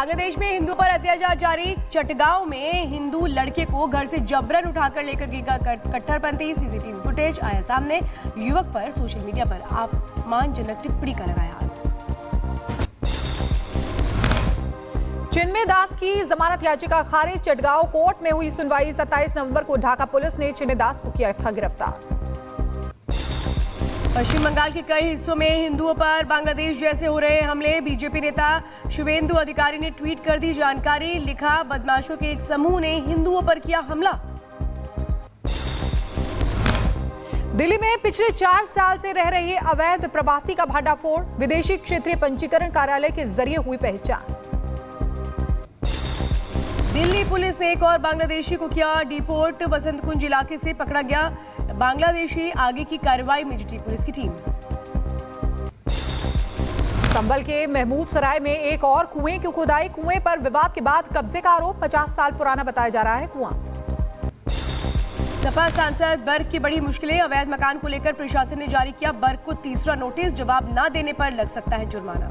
बांग्लादेश में हिंदू पर अत्याचार जारी। चटगांव में हिंदू लड़के को घर से जबरन उठाकर लेकर गया कट्टरपंथी। सीसीटीवी फुटेज आया सामने। युवक पर सोशल मीडिया पर अपमानजनक टिप्पणी का लगाया आरोप। चिन्मय दास की जमानत याचिका खारिज। चटगांव कोर्ट में हुई सुनवाई। 27 नवंबर को ढाका पुलिस ने चिन्मय दास को किया था गिरफ्तार। पश्चिम बंगाल के कई हिस्सों में हिंदुओं पर बांग्लादेश जैसे हो रहे हमले। बीजेपी नेता शुभेंदु अधिकारी ने ट्वीट कर दी जानकारी। लिखा, बदमाशों के एक समूह ने हिंदुओं पर किया हमला। दिल्ली में पिछले 4 साल से रह रहे अवैध प्रवासी का भांडाफोड़। विदेशी क्षेत्रीय पंजीकरण कार्यालय के जरिए हुई पहचान। दिल्ली पुलिस ने एक और बांग्लादेशी को किया डिपोर्ट। वसंत कुंज इलाके से पकड़ा गया बांग्लादेशी। आगे की कार्रवाई में जुटी पुलिस की टीम। संभल के महमूद सराय में एक और कुएं की खुदाई। कुएं पर विवाद के बाद कब्जे का आरोप। 50 साल पुराना बताया जा रहा है कुआं। सपा सांसद बर्क की बड़ी मुश्किलें। अवैध मकान को लेकर प्रशासन ने जारी किया बर्क को तीसरा नोटिस। जवाब न देने पर लग सकता है जुर्माना।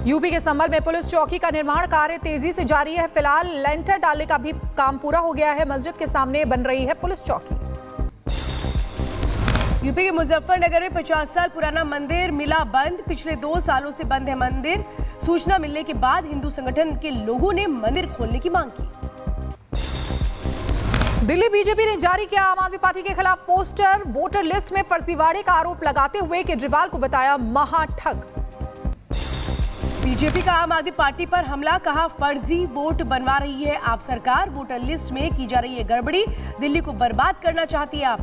यूपी के संभल में पुलिस चौकी का निर्माण कार्य तेजी से जारी है। फिलहाल लेंटर डालने का भी काम पूरा हो गया है। मस्जिद के सामने बन रही है पुलिस चौकी। यूपी के मुजफ्फरनगर में 50 साल पुराना मंदिर मिला बंद। पिछले 2 सालों से बंद है मंदिर। सूचना मिलने के बाद हिंदू संगठन के लोगों ने मंदिर खोलने की मांग की। दिल्ली बीजेपी ने जारी किया आम आदमी पार्टी के खिलाफ पोस्टर। वोटर लिस्ट में फर्जीवाड़े का आरोप लगाते हुए केजरीवाल को बताया महाठग। बीजेपी का आम आदमी पार्टी पर हमला। कहा, फर्जी वोट बनवा रही है आप सरकार। वोटर लिस्ट में की जा रही है गड़बड़ी। दिल्ली को बर्बाद करना चाहती है आप।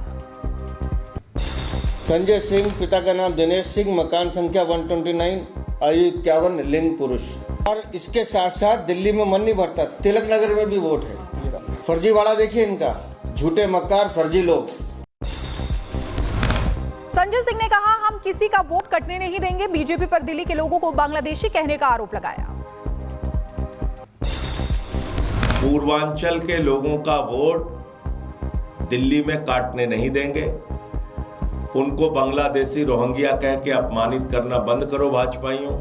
संजय सिंह, पिता का नाम दिनेश सिंह, मकान संख्या 129, आयु 51, लिंग पुरुष। और इसके साथ साथ दिल्ली में मन नहीं भरता, तिलक नगर में भी वोट है। फर्जीवाड़ा देखिए इनका, झूठे मक्कार फर्जी लोग। संजय सिंह ने कहा, हम किसी का वोट कटने नहीं देंगे। बीजेपी पर दिल्ली के लोगों को बांग्लादेशी कहने का आरोप लगाया। पूर्वांचल के लोगों का वोट दिल्ली में काटने नहीं देंगे। उनको बांग्लादेशी रोहिंग्या कह के अपमानित करना बंद करो भाजपाइयों।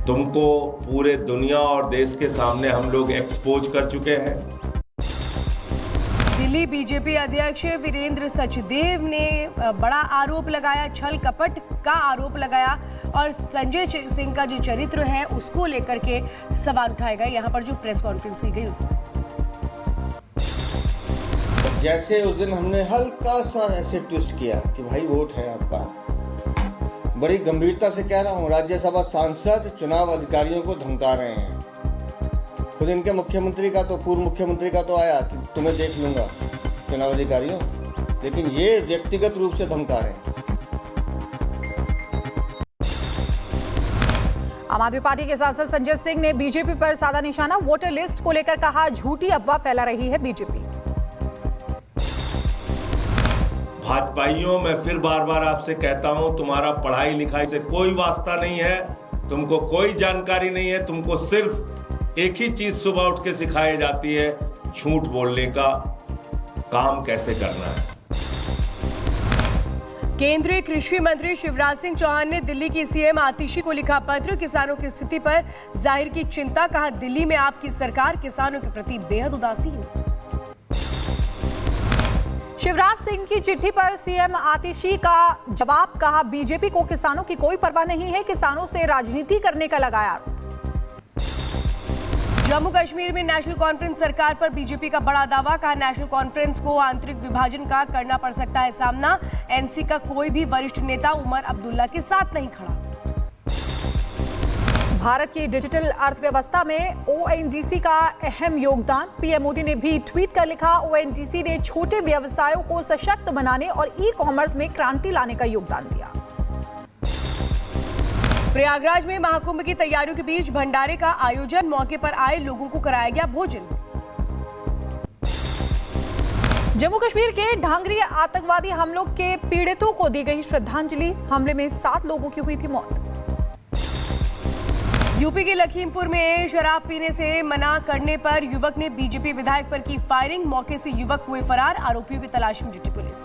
तुमको पूरे दुनिया और देश के सामने हम लोग एक्सपोज कर चुके हैं। दिल्ली बीजेपी अध्यक्ष वीरेंद्र सचदेव ने बड़ा आरोप लगाया। छल कपट का आरोप लगाया और संजय सिंह का जो चरित्र है उसको लेकर के सवाल उठाए गए। यहाँ पर जो प्रेस कॉन्फ्रेंस की गई उसमें जैसे उस दिन हमने हल्का सा ऐसे ट्विस्ट किया कि भाई वोट है आपका। बड़ी गंभीरता से कह रहा हूँ, राज्यसभा सांसद चुनाव अधिकारियों को धमका रहे हैं। खुद इनके मुख्यमंत्री का तो, पूर्व मुख्यमंत्री का तो आया कि तुम्हें देख लूंगा चुनाव अधिकारियों, लेकिन ये व्यक्तिगत रूप से धमका रहे हैं। आम आदमी पार्टी के सांसद संजय सिंह ने बीजेपी पर साधा निशाना। वोटर लिस्ट को लेकर कहा, झूठी अफवाह फैला रही है बीजेपी। भाजपाइयों, मैं फिर बार बार आपसे कहता हूं, तुम्हारा पढ़ाई लिखाई से कोई वास्ता नहीं है। तुमको कोई जानकारी नहीं है। तुमको सिर्फ एक ही चीज सुबह उठ के सिखाई जाती है, झूठ बोलने का काम कैसे करना है। केंद्रीय कृषि मंत्री शिवराज सिंह चौहान ने दिल्ली की सीएम आतिशी को लिखा पत्र। किसानों की स्थिति पर जाहिर की चिंता। कहा, दिल्ली में आपकी सरकार किसानों के प्रति बेहद उदासीन। शिवराज सिंह की चिट्ठी पर सीएम आतिशी का जवाब। कहा, बीजेपी को किसानों की कोई परवाह नहीं है। किसानों से राजनीति करने का लगाया आरोप। जम्मू कश्मीर में नेशनल कॉन्फ्रेंस सरकार पर बीजेपी का बड़ा दावा। कहा, नेशनल कॉन्फ्रेंस को आंतरिक विभाजन का करना पड़ सकता है सामना। एनसी का कोई भी वरिष्ठ नेता उमर अब्दुल्ला के साथ नहीं खड़ा। भारत की डिजिटल अर्थव्यवस्था में ओएनडीसी का अहम योगदान। पीएम मोदी ने भी ट्वीट कर लिखा, ओएनडीसी ने छोटे व्यवसायों को सशक्त बनाने और ई कॉमर्स में क्रांति लाने का योगदान दिया। प्रयागराज में महाकुंभ की तैयारियों के बीच भंडारे का आयोजन। मौके पर आए लोगों को कराया गया भोजन। जम्मू कश्मीर के ढांगरी आतंकवादी हमलों के पीड़ितों को दी गई श्रद्धांजलि। हमले में 7 लोगों की हुई थी मौत। यूपी के लखीमपुर में शराब पीने से मना करने पर युवक ने बीजेपी विधायक पर की फायरिंग। मौके से युवक हुए फरार। आरोपियों की तलाश में जुटी पुलिस।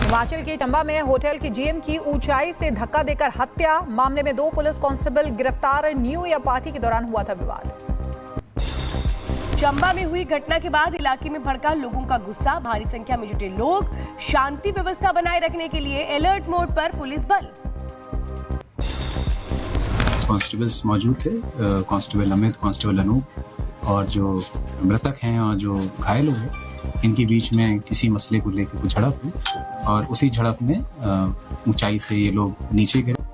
हिमाचल के चंबा में होटल की जीएम की ऊंचाई से धक्का देकर हत्या। मामले में 2 पुलिस कांस्टेबल गिरफ्तार। न्यू ईयर पार्टी के दौरान हुआ था विवाद। चंबा में हुई घटना के बाद इलाके में भड़का लोगों का गुस्सा। भारी संख्या में जुटे लोग। शांति व्यवस्था बनाए रखने के लिए अलर्ट मोड पर पुलिस बल। कांस्टेबल्स मौजूद थे, कांस्टेबल अमित, कांस्टेबल अनूप और जो मृतक हैं और जो घायल हुए, इनके बीच में किसी मसले को लेकर कुछ झड़प हुई और उसी झड़प में ऊंचाई से ये लोग नीचे गिरे।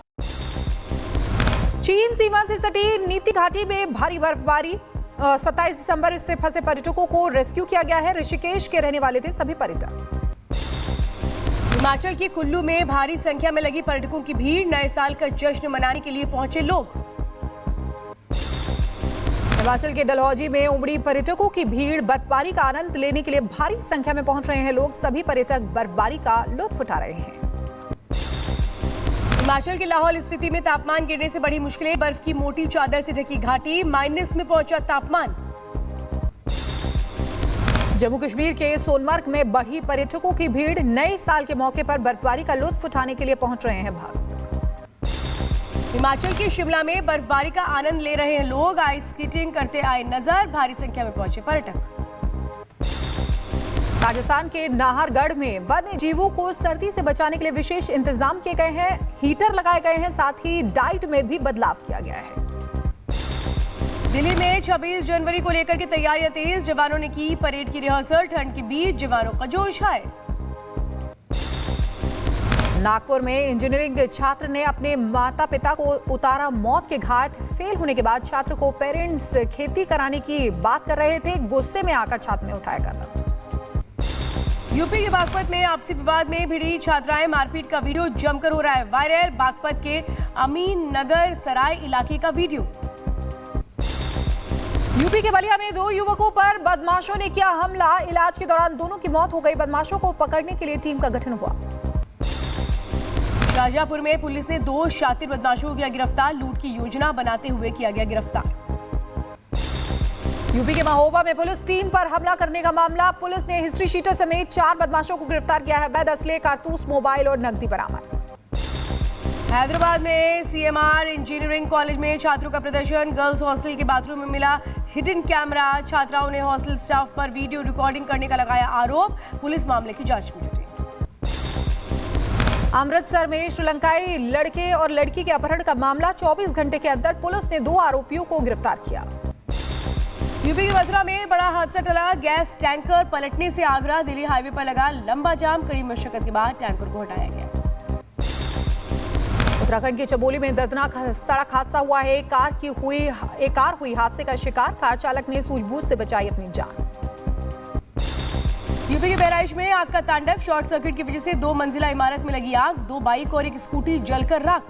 चीन सीमा से सटी नीति घाटी में भारी बर्फबारी। 27 दिसंबर से फंसे पर्यटकों को रेस्क्यू किया गया है। ऋषिकेश के रहने वाले थे सभी पर्यटक। हिमाचल के कुल्लू में भारी संख्या में लगी पर्यटकों की भीड़। नए साल का जश्न मनाने के लिए पहुंचे लोग। हिमाचल के डलहौजी में उमड़ी पर्यटकों की भीड़। बर्फबारी का आनंद लेने के लिए भारी संख्या में पहुंच रहे हैं लोग। सभी पर्यटक बर्फबारी का लुत्फ उठा रहे हैं। हिमाचल के लाहौल स्पीति में तापमान गिरने से बड़ी मुश्किलें। बर्फ की मोटी चादर से ढकी घाटी। माइनस में पहुंचा तापमान। जम्मू कश्मीर के सोनमर्ग में बढ़ी पर्यटकों की भीड़। नए साल के मौके पर बर्फबारी का लुत्फ उठाने के लिए पहुंच रहे हैं भक्त। हिमाचल के शिमला में बर्फबारी का आनंद ले रहे हैं लोग। आइस स्केटिंग करते आए नजर। भारी संख्या में पहुंचे पर्यटक। राजस्थान के नाहरगढ़ में वन्य जीवों को सर्दी से बचाने के लिए विशेष इंतजाम किए गए हैं। हीटर लगाए गए हैं, साथ ही डाइट में भी बदलाव किया गया है। दिल्ली में 26 जनवरी को लेकर के तैयारियां तेज। जवानों ने की परेड की रिहर्सल। ठंड के बीच जवानों का जोश है। नागपुर में इंजीनियरिंग छात्र ने अपने माता पिता को उतारा मौत के घाट। फेल होने के बाद छात्र को पेरेंट्स खेती कराने की बात कर रहे थे। गुस्से में आकर छात्र ने उठाया कदम। यूपी के बागपत में आपसी विवाद में भिड़ी छात्राएं। मारपीट का वीडियो जमकर हो रहा है वायरल। बागपत के अमीन नगर सराय इलाके का वीडियो। यूपी के बलिया में 2 युवकों पर बदमाशों ने किया हमला। इलाज के दौरान दोनों की मौत हो गई। बदमाशों को पकड़ने के लिए टीम का गठन हुआ। शाहजहांपुर में पुलिस ने 2 शातिर बदमाशों को किया गिरफ्तार। लूट की योजना बनाते हुए किया गया गिरफ्तार। यूपी के महोबा में पुलिस टीम पर हमला करने का मामला। पुलिस ने हिस्ट्री शीटर समेत 4 बदमाशों को गिरफ्तार किया है। वैध असले, कारतूस, मोबाइल और नकदी बरामद। हैदराबाद में सीएमआर इंजीनियरिंग कॉलेज में छात्रों का प्रदर्शन। गर्ल्स हॉस्टल के बाथरूम में मिला हिडन कैमरा। छात्राओं ने हॉस्टल स्टाफ पर वीडियो रिकॉर्डिंग करने का लगाया आरोप। पुलिस मामले की जांच में जुटी। अमृतसर में श्रीलंकाई लड़के और लड़की के अपहरण का मामला। 24 घंटे के अंदर पुलिस ने 2 आरोपियों को गिरफ्तार किया। यूपी के मथुरा में बड़ा हादसा टला। गैस टैंकर पलटने से आगरा दिल्ली हाईवे पर लगा लंबा जाम। कड़ी मशक्कत के बाद टैंकर को हटाया गया। उत्तराखंड के चमोली में दर्दनाक सड़क हादसा हुआ है। एक कार हुई हादसे का शिकार। कार चालक ने सूझबूझ से बचाई अपनी जान। यूपी के बहराइच में आग का तांडव। शॉर्ट सर्किट की वजह से 2 मंजिला इमारत में लगी आग। 2 बाइक और एक स्कूटी जलकर राख।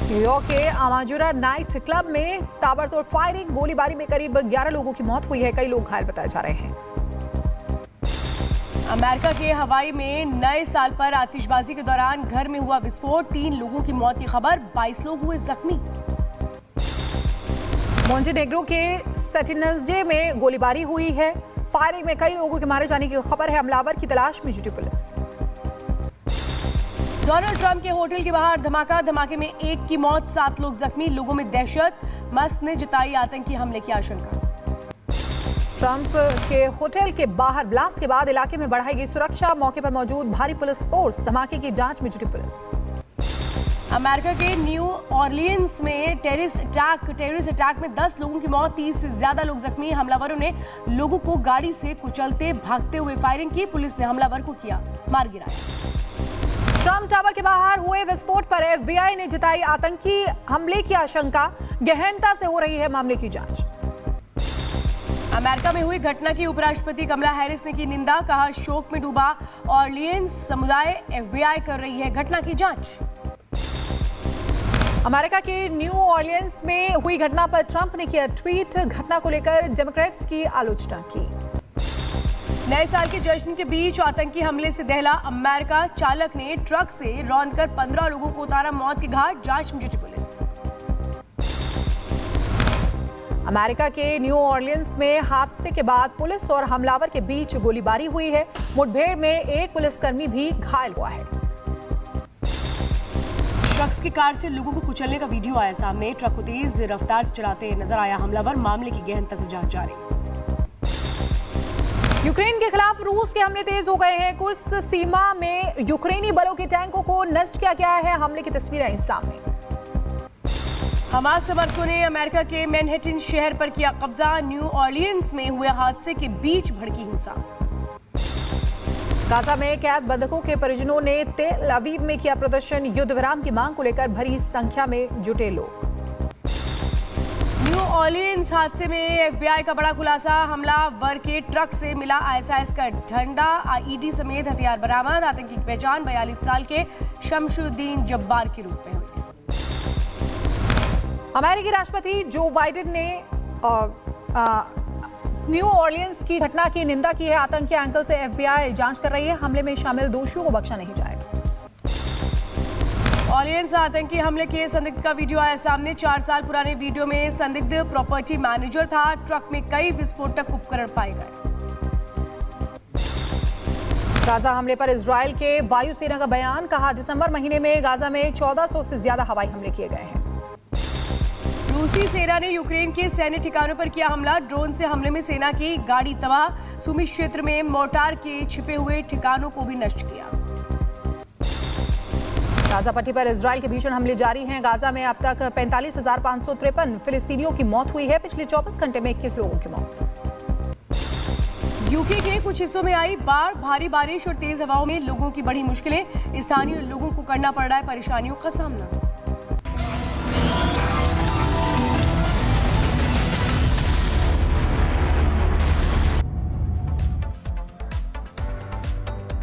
न्यूयॉर्क के अमाजुरा नाइट क्लब में ताबड़तोड़ फायरिंग। गोलीबारी में करीब 11 लोगों की मौत हुई है। कई लोग घायल बताए जा रहे हैं। अमेरिका के हवाई में नए साल पर आतिशबाजी के दौरान घर में हुआ विस्फोट। 3 लोगों की मौत की खबर। 22 लोग हुए जख्मी। मोंटेनेग्रो के सेटिनजे में गोलीबारी हुई है। फायरिंग में कई लोगों के मारे जाने की खबर है। हमलावर की तलाश में जुटी पुलिस। डोनाल्ड ट्रंप के होटल के बाहर धमाका। धमाके में 1 की मौत, 7 लोग जख्मी। लोगों में दहशत। मस्क ने जताई आतंकी हमले की आशंका। ट्रंप के होटल के बाहर ब्लास्ट के बाद इलाके में बढ़ाई गई सुरक्षा। मौके पर मौजूद भारी पुलिस फोर्स। धमाके की जांच में जुटी पुलिस। अमेरिका के न्यू ऑरलियंस में टेररिस्ट अटैक में 10 लोगों की मौत, 30 से ज्यादा लोग जख्मी। हमलावरों ने लोगों को गाड़ी से कुचलते भागते हुए फायरिंग की। पुलिस ने हमलावर को किया मार गिराया। ट्रंप टावर के बाहर हुए विस्फोट पर FBI ने जताई आतंकी हमले की आशंका। गहनता से हो रही है मामले की जांच। अमेरिका में हुई घटना की उपराष्ट्रपति कमला हैरिस ने की निंदा। कहा शोक में डूबा ऑरलियंस समुदाय। FBI कर रही है घटना की जांच। अमेरिका के न्यू ऑरलियंस में हुई घटना पर ट्रंप ने किया ट्वीट। घटना को लेकर डेमोक्रेट्स की आलोचना की। नए साल के जश्न के बीच आतंकी हमले से दहला अमेरिका। चालक ने ट्रक से रौंदकर 15 लोगों को उतारा मौत के घाट। जांच में जुटी पुलिस। अमेरिका के न्यू ऑर्लियंस में हादसे के बाद पुलिस और हमलावर के बीच गोलीबारी हुई है। मुठभेड़ में एक पुलिसकर्मी भी घायल हुआ है। शख्स की कार से लोगों को कुचलने का वीडियो आया सामने। ट्रक को तेज रफ्तार से चलाते नजर आया हमलावर। मामले की गहनता से जांच जारी। यूक्रेन के खिलाफ रूस के हमले तेज हो गए हैं। कुर्स सीमा में यूक्रेनी बलों के टैंकों को नष्ट किया गया है। हमले की तस्वीरें सामने। हमास समर्थकों ने अमेरिका के मैनहट्टन शहर पर किया कब्जा। न्यू ऑर्लियंस में हुए हादसे के बीच भड़की हिंसा। गाजा में कैद बंधकों के परिजनों ने तेल अवीव में किया प्रदर्शन। युद्ध विराम की मांग को लेकर भरी संख्या में जुटे लोग। न्यू ऑर्लियंस हादसे में एफबीआई का बड़ा खुलासा। हमलावर के ट्रक से मिला आईएसआईएस का झंडा, आईईडी समेत हथियार बरामद। आतंकी की पहचान 42 साल के शमशुद्दीन जब्बार के रूप में हुई। अमेरिकी राष्ट्रपति जो बाइडेन ने न्यू ऑर्लियंस की घटना की निंदा की है। आतंकी एंगल से एफबीआई जांच कर रही है। हमले में शामिल दोषियों को बख्शा नहीं जाएगा। ऑर्लियंस आतंकी हमले के संदिग्ध का वीडियो आया सामने। 4 साल पुराने वीडियो में संदिग्ध प्रॉपर्टी मैनेजर था। ट्रक में कई विस्फोटक उपकरण पाए गए। गाजा हमले पर इजरायल के वायुसेना का बयान। कहा, दिसंबर महीने में गाजा में 1400 से ज्यादा हवाई हमले किए गए हैं। रूसी सेना ने यूक्रेन के सैन्य ठिकानों पर किया हमला। ड्रोन से हमले में सेना की गाड़ी तबाह। सुमी क्षेत्र में मोर्टार के छिपे हुए ठिकानों को भी नष्ट किया। गाजा पट्टी पर इजरायल के भीषण हमले जारी हैं। गाजा में अब तक 45,553 फिलिस्तीनियों की मौत हुई है। पिछले 24 घंटे में 21 लोगों की मौत। यूके के कुछ हिस्सों में आई बाढ़। भारी बारिश और तेज हवाओं में लोगों की बड़ी मुश्किलें। स्थानीय लोगों को करना पड़ रहा है परेशानियों का सामना।